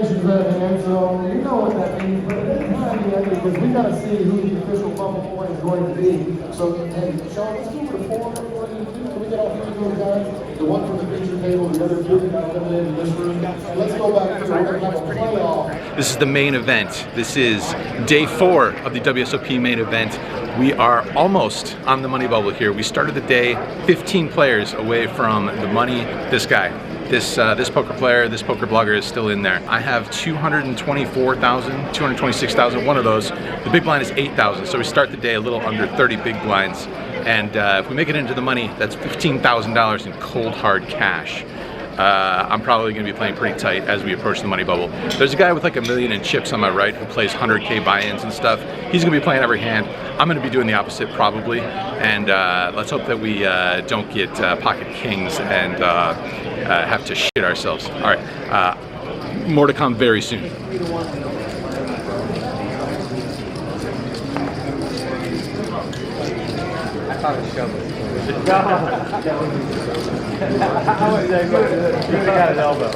Congratulations, man. So you know what that means, but it doesn't have to be ugly because we got to see who the official bubble boy is going to be. So, hey, Sean, let's move to the four. Can we get all three of those guys? The one from the picture table, the other two that got eliminated in this room. And let's go back to we're going to have a playoff. This is the main event. This is day 4 of the WSOP main event. We are almost on the money bubble here. We started the day 15 players away from the money. This guy, this poker player, this poker blogger is still in there. I have 224,000, 226,000, one of those. The big blind is 8,000, so we start the day a little under 30 big blinds. And if we make it into the money, that's $15,000 in cold hard cash. I'm probably going to be playing pretty tight as we approach the money bubble. There's a guy with like $1 million in chips on my right who plays 100K buy-ins and stuff. He's going to be playing every hand. I'm going to be doing the opposite probably, and let's hope that we don't get pocket kings and have to shit ourselves. All right, more to come very soon. I thought it was shovel. You got an elbow.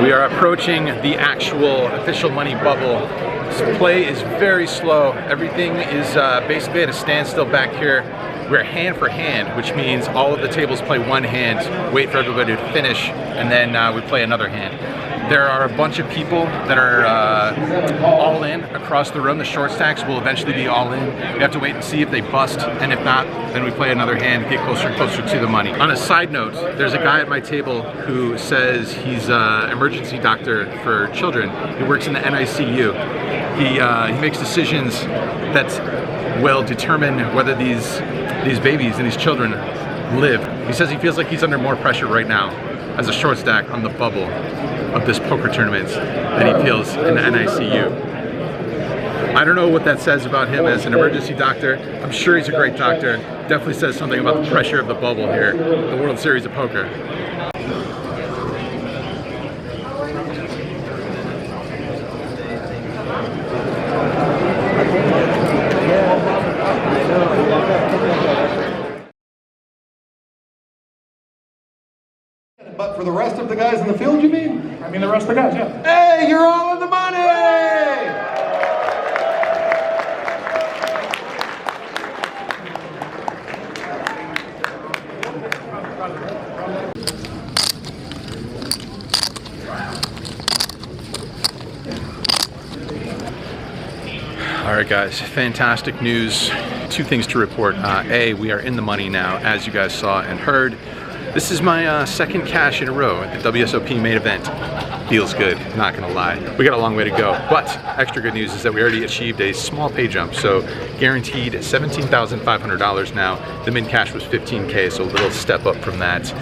We are approaching the actual official money bubble. This play is very slow. Everything is basically at a standstill back here. We're hand for hand, which means all of the tables play one hand, wait for everybody to finish, and then we play another hand. There are a bunch of people that are all in across the room. The short stacks will eventually be all in. We have to wait and see if they bust, and if not, then we play another hand, get closer and closer to the money. On a side note, there's a guy at my table who says he's an emergency doctor for children. He works in the NICU. He makes decisions that will determine whether these babies and these children live. He says he feels like he's under more pressure right now as a short stack on the bubble of this poker tournament than he feels in the NICU. I don't know what that says about him as an emergency doctor. I'm sure he's a great doctor. Definitely says something about the pressure of the bubble here, the World Series of Poker. But for the rest of the guys in the field, you mean? I mean the rest of the guys, yeah. Hey, you're all in the money! All right, guys, fantastic news. 2 things to report. A, we are in the money now, as you guys saw and heard. This is my second cash in a row at the WSOP main event. Feels good, not gonna lie. We got a long way to go, but extra good news is that we already achieved a small pay jump, so guaranteed $17,500 now. The min cash was 15K, so a little step up from that.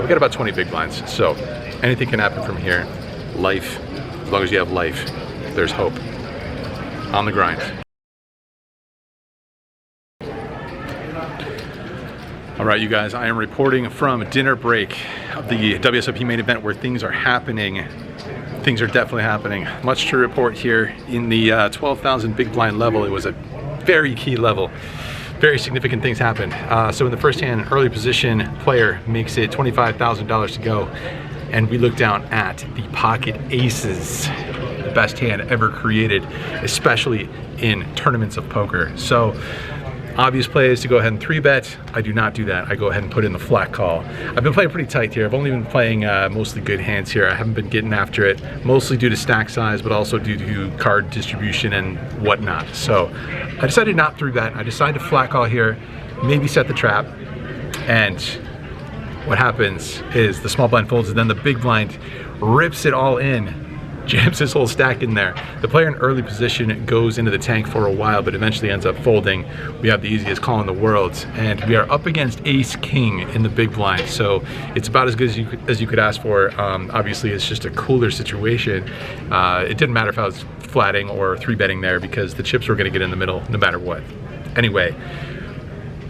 We got about 20 big blinds, so anything can happen from here. Life, as long as you have life, there's hope. On the grind. All right, you guys, I am reporting from dinner break of the WSOP main event where things are happening. Things are definitely happening. Much to report here in the 12,000 big blind level. It was a very key level. Very significant things happened. So in the first hand, an early position player makes it $25,000 to go. And we look down at the pocket aces. The best hand ever created, especially in tournaments of poker. So, obvious play is to go ahead and 3-bet. I do not do that. I go ahead and put in the flat call. I've been playing pretty tight here. I've only been playing mostly good hands here. I haven't been getting after it, mostly due to stack size, but also due to card distribution and whatnot. So I decided not 3-bet. I decided to flat call here, maybe set the trap, and what happens is the small blind folds and then the big blind rips it all in. Jams his whole stack in there. The player in early position goes into the tank for a while, but eventually ends up folding. We have the easiest call in the world, and we are up against ace king in the big blind, so it's about as good as you could ask for. Obviously, it's just a cooler situation. It didn't matter if I was flatting or 3-betting there because the chips were going to get in the middle no matter what. Anyway,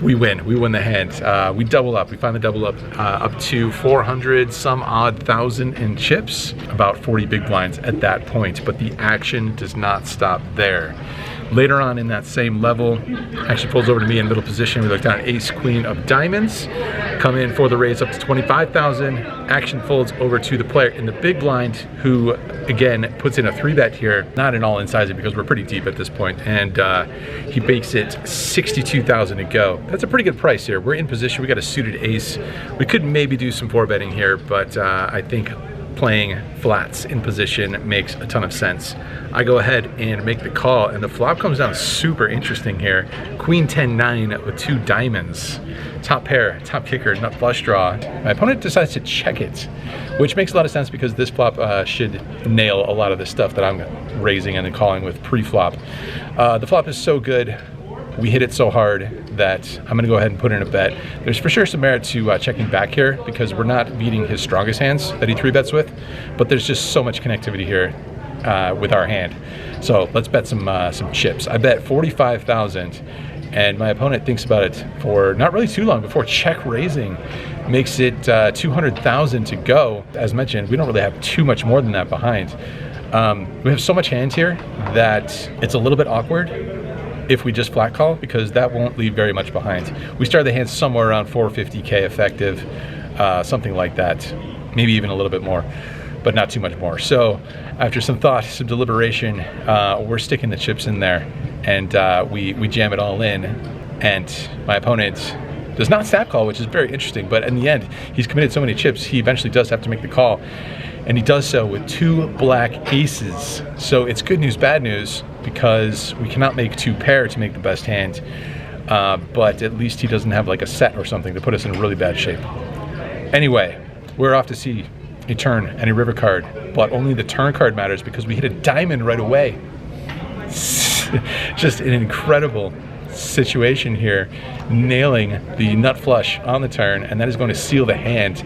we win the hand. We double up, we finally double up to 400 some odd thousand in chips, about 40 big blinds at that point, but the action does not stop there. Later on in that same level, actually pulls over to me in middle position. We look down at ace queen of diamonds, come in for the raise up to 25,000. Action folds over to the player in the big blind, who again puts in a 3-bet here, not an all-in sizing because we're pretty deep at this point, and he bakes it 62,000 to go. That's a pretty good price here. We're in position, we got a suited ace. We could maybe do some 4-betting here, but I think playing flats in position makes a ton of sense. I go ahead and make the call, and the flop comes down super interesting here. Queen 10-9 with 2 diamonds. Top pair, top kicker, nut flush draw. My opponent decides to check it, which makes a lot of sense because this flop should nail a lot of the stuff that I'm raising and then calling with pre-flop. The flop is so good, we hit it so hard that I'm gonna go ahead and put in a bet. There's for sure some merit to checking back here because we're not beating his strongest hands that he 3-bets with, but there's just so much connectivity here with our hand. So let's bet some chips. I bet 45,000, and my opponent thinks about it for not really too long before check raising makes it 200,000 to go. As mentioned, we don't really have too much more than that behind. We have so much hand here that it's a little bit awkward if we just flat call, because that won't leave very much behind. We started the hand somewhere around 450K effective, something like that, maybe even a little bit more, but not too much more. So after some thought, some deliberation, we're sticking the chips in there, and we jam it all in, and my opponent does not snap call, which is very interesting, but in the end, he's committed so many chips, he eventually does have to make the call, and he does so with 2 black aces. So it's good news, bad news, because we cannot make 2 pair to make the best hand, but at least he doesn't have like a set or something to put us in really bad shape. Anyway, we're off to see a turn and a river card, but only the turn card matters because we hit a diamond right away. Just an incredible situation here, nailing the nut flush on the turn, and that is going to seal the hand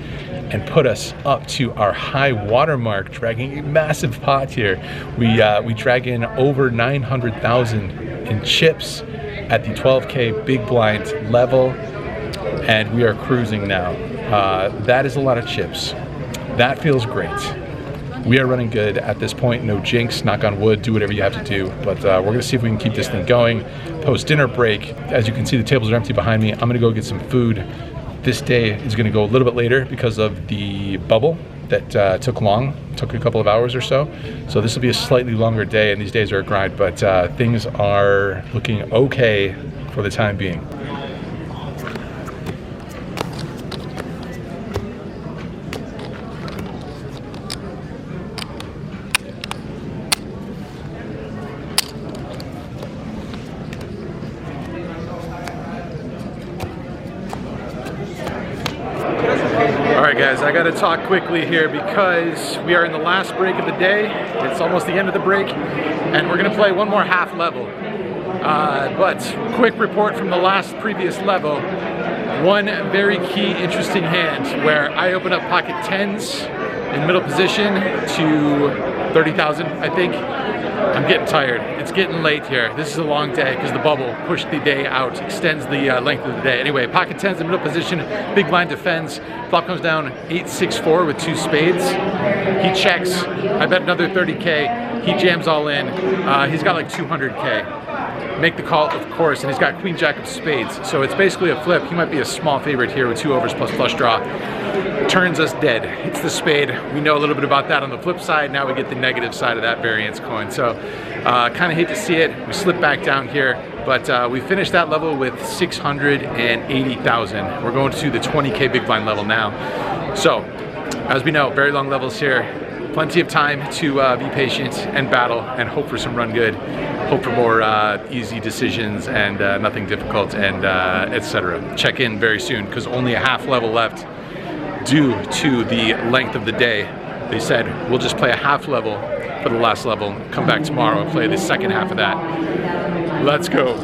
and put us up to our high water mark, dragging a massive pot here. We drag in over 900,000 in chips at the 12K big blind level, and we are cruising now. That is a lot of chips. That feels great. We are running good at this point. No jinx, knock on wood, do whatever you have to do. But we're gonna see if we can keep this thing going. Post dinner break, as you can see, the tables are empty behind me. I'm gonna go get some food. This day is gonna go a little bit later because of the bubble that took a couple of hours or so. So this will be a slightly longer day, and these days are a grind, but things are looking okay for the time being. Alright guys, I gotta talk quickly here because we are in the last break of the day. It's almost the end of the break, and we're gonna play one more half level. But quick report from the previous level. One very key interesting hand where I open up pocket 10s in middle position to 30,000, I think. I'm getting tired. It's getting late here. This is a long day because the bubble pushed the day out, extends the length of the day. Anyway, pocket 10s in middle position, big blind defends. Flop comes down 8-6-4 with 2 spades. He checks. I bet another 30K. He jams all in. He's got like 200K. Make the call, of course, and he's got queen jack of spades. So it's basically a flip. He might be a small favorite here with 2 overs plus flush draw. Turns us dead. It's the spade. We know a little bit about that on the flip side. Now we get the negative side of that variance coin. So kind of hate to see it. We slip back down here, but we finished that level with 680,000. We're going to the 20K big blind level now. So as we know, very long levels here. Plenty of time to be patient and battle and hope for some run good. Hope for more easy decisions and nothing difficult, and etc. Check in very soon because only a half level left due to the length of the day. They said we'll just play a half level for the last level, come back tomorrow and play the second half of that. Let's go.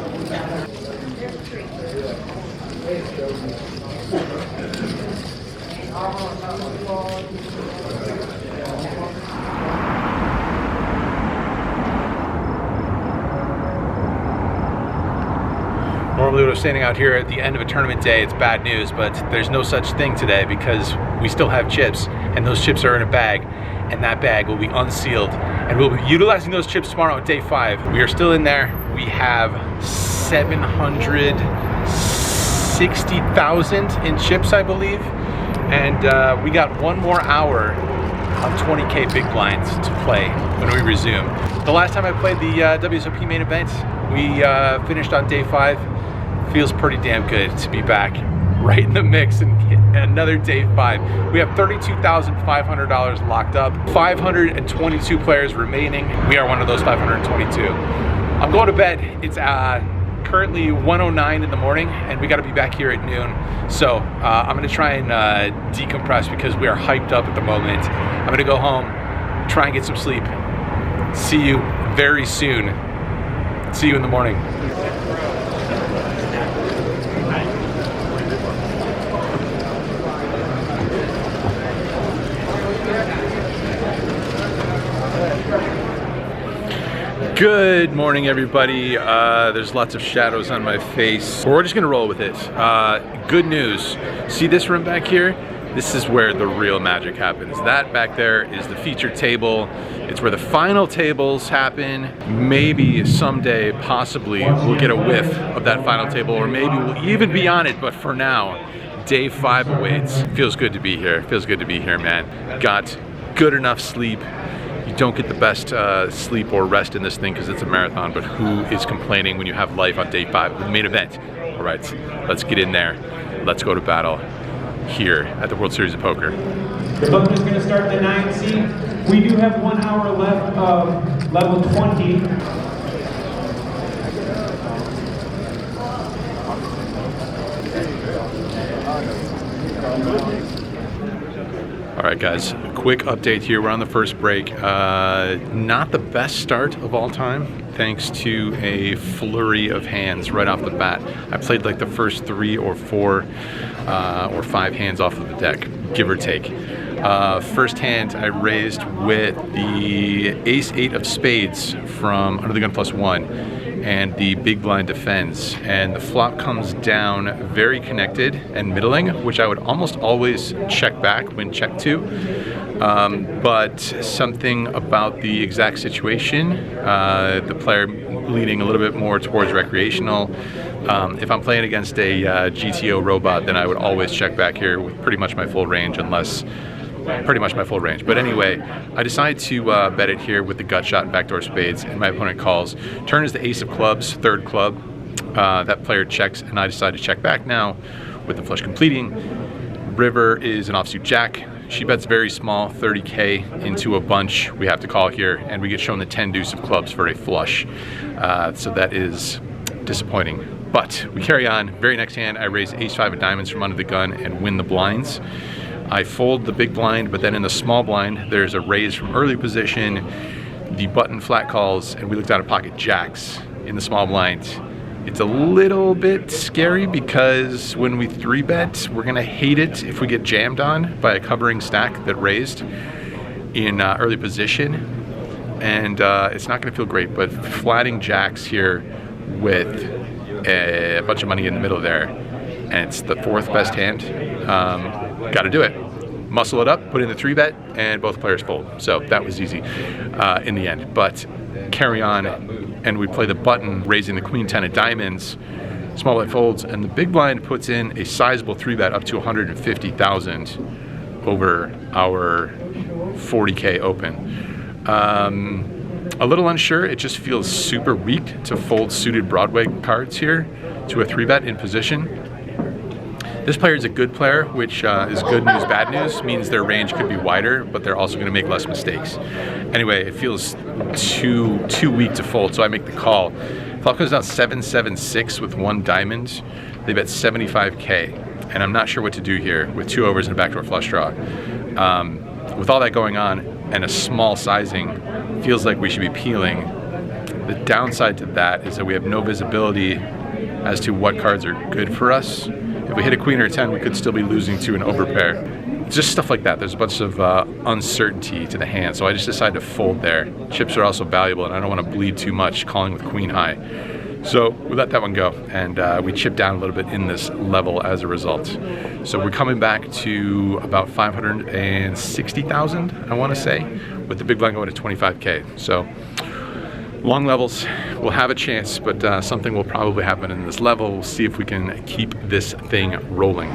Normally when I'm standing out here at the end of a tournament day, it's bad news, but there's no such thing today because we still have chips, and those chips are in a bag, and that bag will be unsealed, and we'll be utilizing those chips tomorrow at day 5. We are still in there. We have 760,000 in chips, I believe, and we got 1 more hour on 20K big blinds to play when we resume. The last time I played the WSOP main event, we finished on day 5. Feels pretty damn good to be back right in the mix and another day 5. We have $32,500 locked up, 522 players remaining. We are one of those 522. I'm going to bed. It's currently 1:09 in the morning, and we got to be back here at noon. So I'm going to try and decompress because we are hyped up at the moment. I'm going to go home, try and get some sleep. See you very soon. See you in the morning. Good morning, everybody. There's lots of shadows on my face. We're just gonna roll with it. Good news. See this room back here? This is where the real magic happens. That back there is the featured table. It's where the final tables happen. Maybe someday, possibly, we'll get a whiff of that final table, or maybe we'll even be on it, but for now, day 5 awaits. Feels good to be here. Feels good to be here, man. Got good enough sleep. You don't get the best sleep or rest in this thing because it's a marathon, but who is complaining when you have life on day 5, the main event? All right, let's get in there. Let's go to battle here at the World Series of Poker. The book is going to start the 9 seed. We do have 1 hour left of level 20. All right, guys, quick update here. We're on the first break. Not the best start of all time, thanks to a flurry of hands right off the bat. I played like the first 3 or 4 or 5 hands off of the deck, give or take. First hand I raised with the ace-8 of spades from under the gun +1, and the big blind defends, and the flop comes down very connected and middling, which I would almost always check back when check 2, but something about the exact situation, the player leaning a little bit more towards recreational. If I'm playing against a GTO robot, then I would always check back here with pretty much my full range, But anyway, I decided to bet it here with the gut shot and backdoor spades, and my opponent calls. Turn is the ace of clubs, 3rd club. That player checks, and I decide to check back now with the flush completing. River is an offsuit jack. She bets very small, 30K into a bunch. We have to call here, and we get shown the 10 deuce of clubs for a flush. So that is disappointing. But we carry on. Very next hand, I raise ace-5 of diamonds from under the gun and win the blinds. I fold the big blind, but then in the small blind, there's a raise from early position. The button flat calls, and we look down at pocket jacks in the small blind. It's a little bit scary because when we 3-bet, we're gonna hate it if we get jammed on by a covering stack that raised in early position. And it's not gonna feel great, but flatting jacks here with a bunch of money in the middle there, and it's the 4th best hand. Got to do it. Muscle it up, put in the 3-bet, and both players fold. So that was easy in the end. But carry on, and we play the button, raising the queen 10 of diamonds. Small blind folds, and the big blind puts in a sizable 3-bet up to 150,000 over our 40K open. A little unsure. It just feels super weak to fold suited Broadway cards here to a 3-bet in position. This player is a good player, which is good news, bad news. Means their range could be wider, but they're also going to make less mistakes. Anyway, it feels too weak to fold, so I make the call. Flop goes down 7-7-6 with 1 diamond. They bet 75K, and I'm not sure what to do here with 2 overs and a backdoor flush draw. With all that going on and a small sizing, feels like we should be peeling. The downside to that is that we have no visibility as to what cards are good for us. If we hit a queen or a 10, we could still be losing to an overpair. Just stuff like that. There's a bunch of uncertainty to the hand, so I just decided to fold there. Chips are also valuable, and I don't want to bleed too much calling with queen high. So we let that one go, and we chipped down a little bit in this level as a result. So we're coming back to about 560,000, I want to say, with the big blind going to 25K. So long levels, we'll have a chance, but something will probably happen in this level. We'll see if we can keep this thing rolling.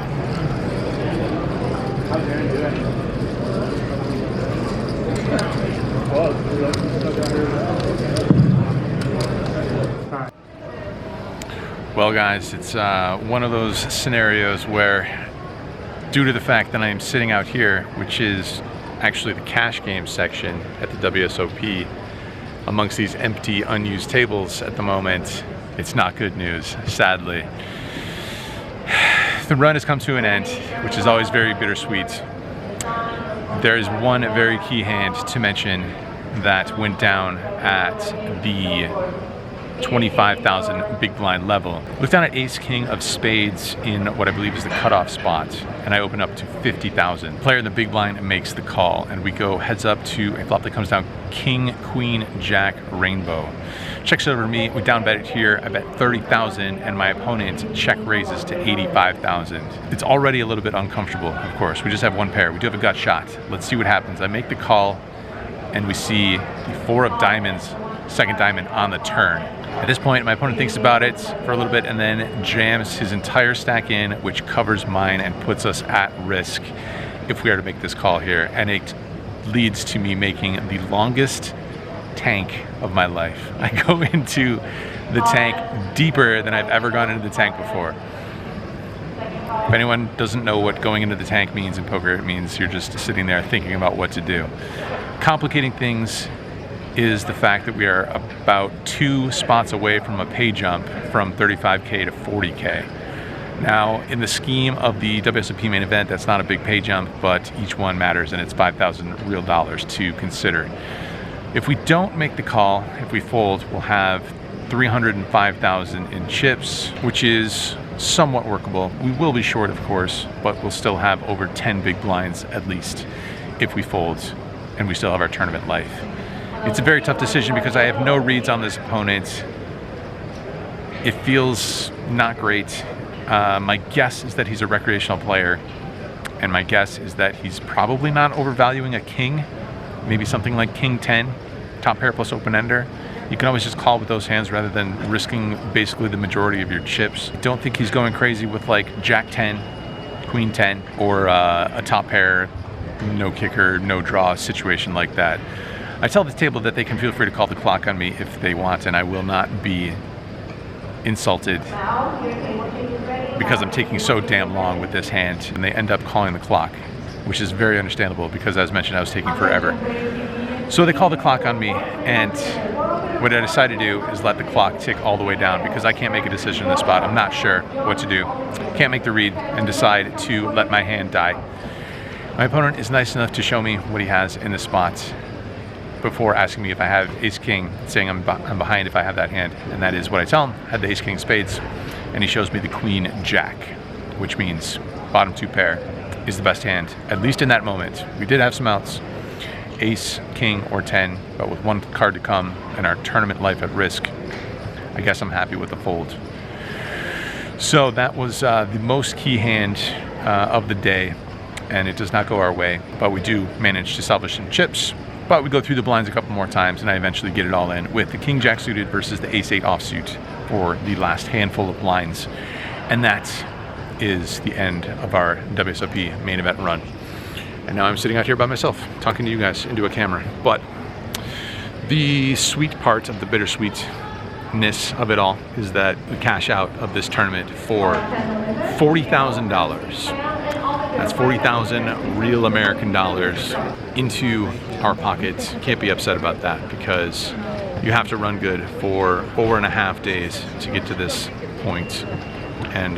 Well guys, it's one of those scenarios where, due to the fact that I am sitting out here, which is actually the cash game section at the WSOP, amongst these empty, unused tables at the moment, it's not good news, sadly. The run has come to an end, which is always very bittersweet. There is one very key hand to mention that went down at the 25,000 big blind level. Look down at ace king of spades in what I believe is the cutoff spot, and I open up to 50,000. Player in the big blind makes the call, and we go heads up to a flop that comes down king, queen, jack, rainbow. Checks over to me, we down bet it here, I bet 30,000, and my opponent check raises to 85,000. It's already a little bit uncomfortable, of course. We just have one pair. We do have a gut shot. Let's see what happens. I make the call, and we see the 4 of diamonds, second diamond on the turn. At this point, my opponent thinks about it for a little bit and then jams his entire stack in, which covers mine and puts us at risk if we are to make this call here. And it leads to me making the longest tank of my life. I go into the tank deeper than I've ever gone into the tank before. If anyone doesn't know what going into the tank means in poker, it means you're just sitting there thinking about what to do. Complicating things is the fact that we are about 2 spots away from a pay jump from 35K to 40K. Now, in the scheme of the WSOP main event, that's not a big pay jump, but each one matters, and it's 5,000 real dollars to consider. If we don't make the call, if we fold, we'll have 305,000 in chips, which is somewhat workable. We will be short, of course, but we'll still have over 10 big blinds at least if we fold, and we still have our tournament life. It's a very tough decision because I have no reads on this opponent. It feels not great. My guess is that he's a recreational player, and my guess is that he's probably not overvaluing a king, maybe something like king 10, top pair plus open ender. You can always just call with those hands rather than risking basically the majority of your chips. I don't think he's going crazy with like jack 10, queen 10, or a top pair, no kicker, no draw situation like that. I tell the table that they can feel free to call the clock on me if they want, and I will not be insulted because I'm taking so damn long with this hand, and they end up calling the clock, which is very understandable because, as mentioned, I was taking forever. So they call the clock on me, and what I decided to do is let the clock tick all the way down because I can't make a decision in this spot. I'm not sure what to do. Can't make the read and decide to let my hand die. My opponent is nice enough to show me what he has in the spot before asking me if I have ace king, saying I'm behind if I have that hand, and that is what I tell him. I had the ace king spades, and he shows me the queen jack, which means bottom 2 pair is the best hand, at least in that moment. We did have some outs, ace, king, or 10, but with one card to come and our tournament life at risk, I guess I'm happy with the fold. So that was the most key hand of the day, and it does not go our way, but we do manage to salvage some chips. But we go through the blinds a couple more times, and I eventually get it all in with the king jack suited versus the ace 8 offsuit for the last handful of blinds. And that is the end of our WSOP main event run. And now I'm sitting out here by myself, talking to you guys into a camera. But the sweet part of the bittersweetness of it all is that we cash out of this tournament for $40,000. That's 40,000 real American dollars into our pockets. Can't be upset about that because you have to run good for 4.5 days to get to this point and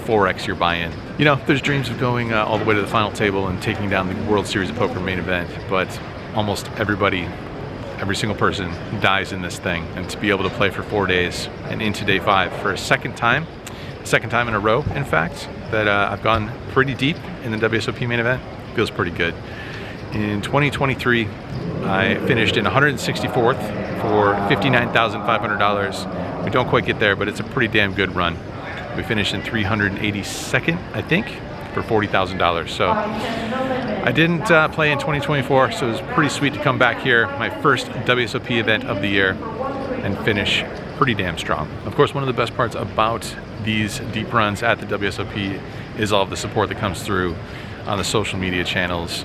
4x your buy-in. You know, there's dreams of going all the way to the final table and taking down the World Series of Poker main event, but almost everybody, every single person dies in this thing. And to be able to play for 4 days and into day 5 for a second time in a row, in fact, that I've gone pretty deep in the WSOP main event, feels pretty good. In 2023, I finished in 164th for $59,500. We don't quite get there, but it's a pretty damn good run. We finished in 382nd, I think, for $40,000. So I didn't play in 2024, so it was pretty sweet to come back here, my first WSOP event of the year, and finish pretty damn strong. Of course, one of the best parts about these deep runs at the WSOP is all of the support that comes through on the social media channels,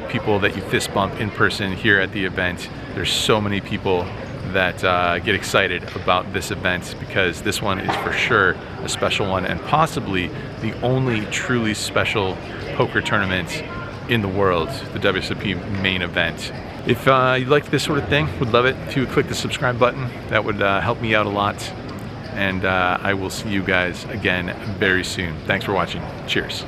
people that you fist bump in person here at the event. There's so many people that get excited about this event because this one is for sure a special one and possibly the only truly special poker tournament in the world, the WSOP main event. If you like this sort of thing, would love it if you would click the subscribe button. That would help me out a lot. And I will see you guys again very soon. Thanks for watching. Cheers.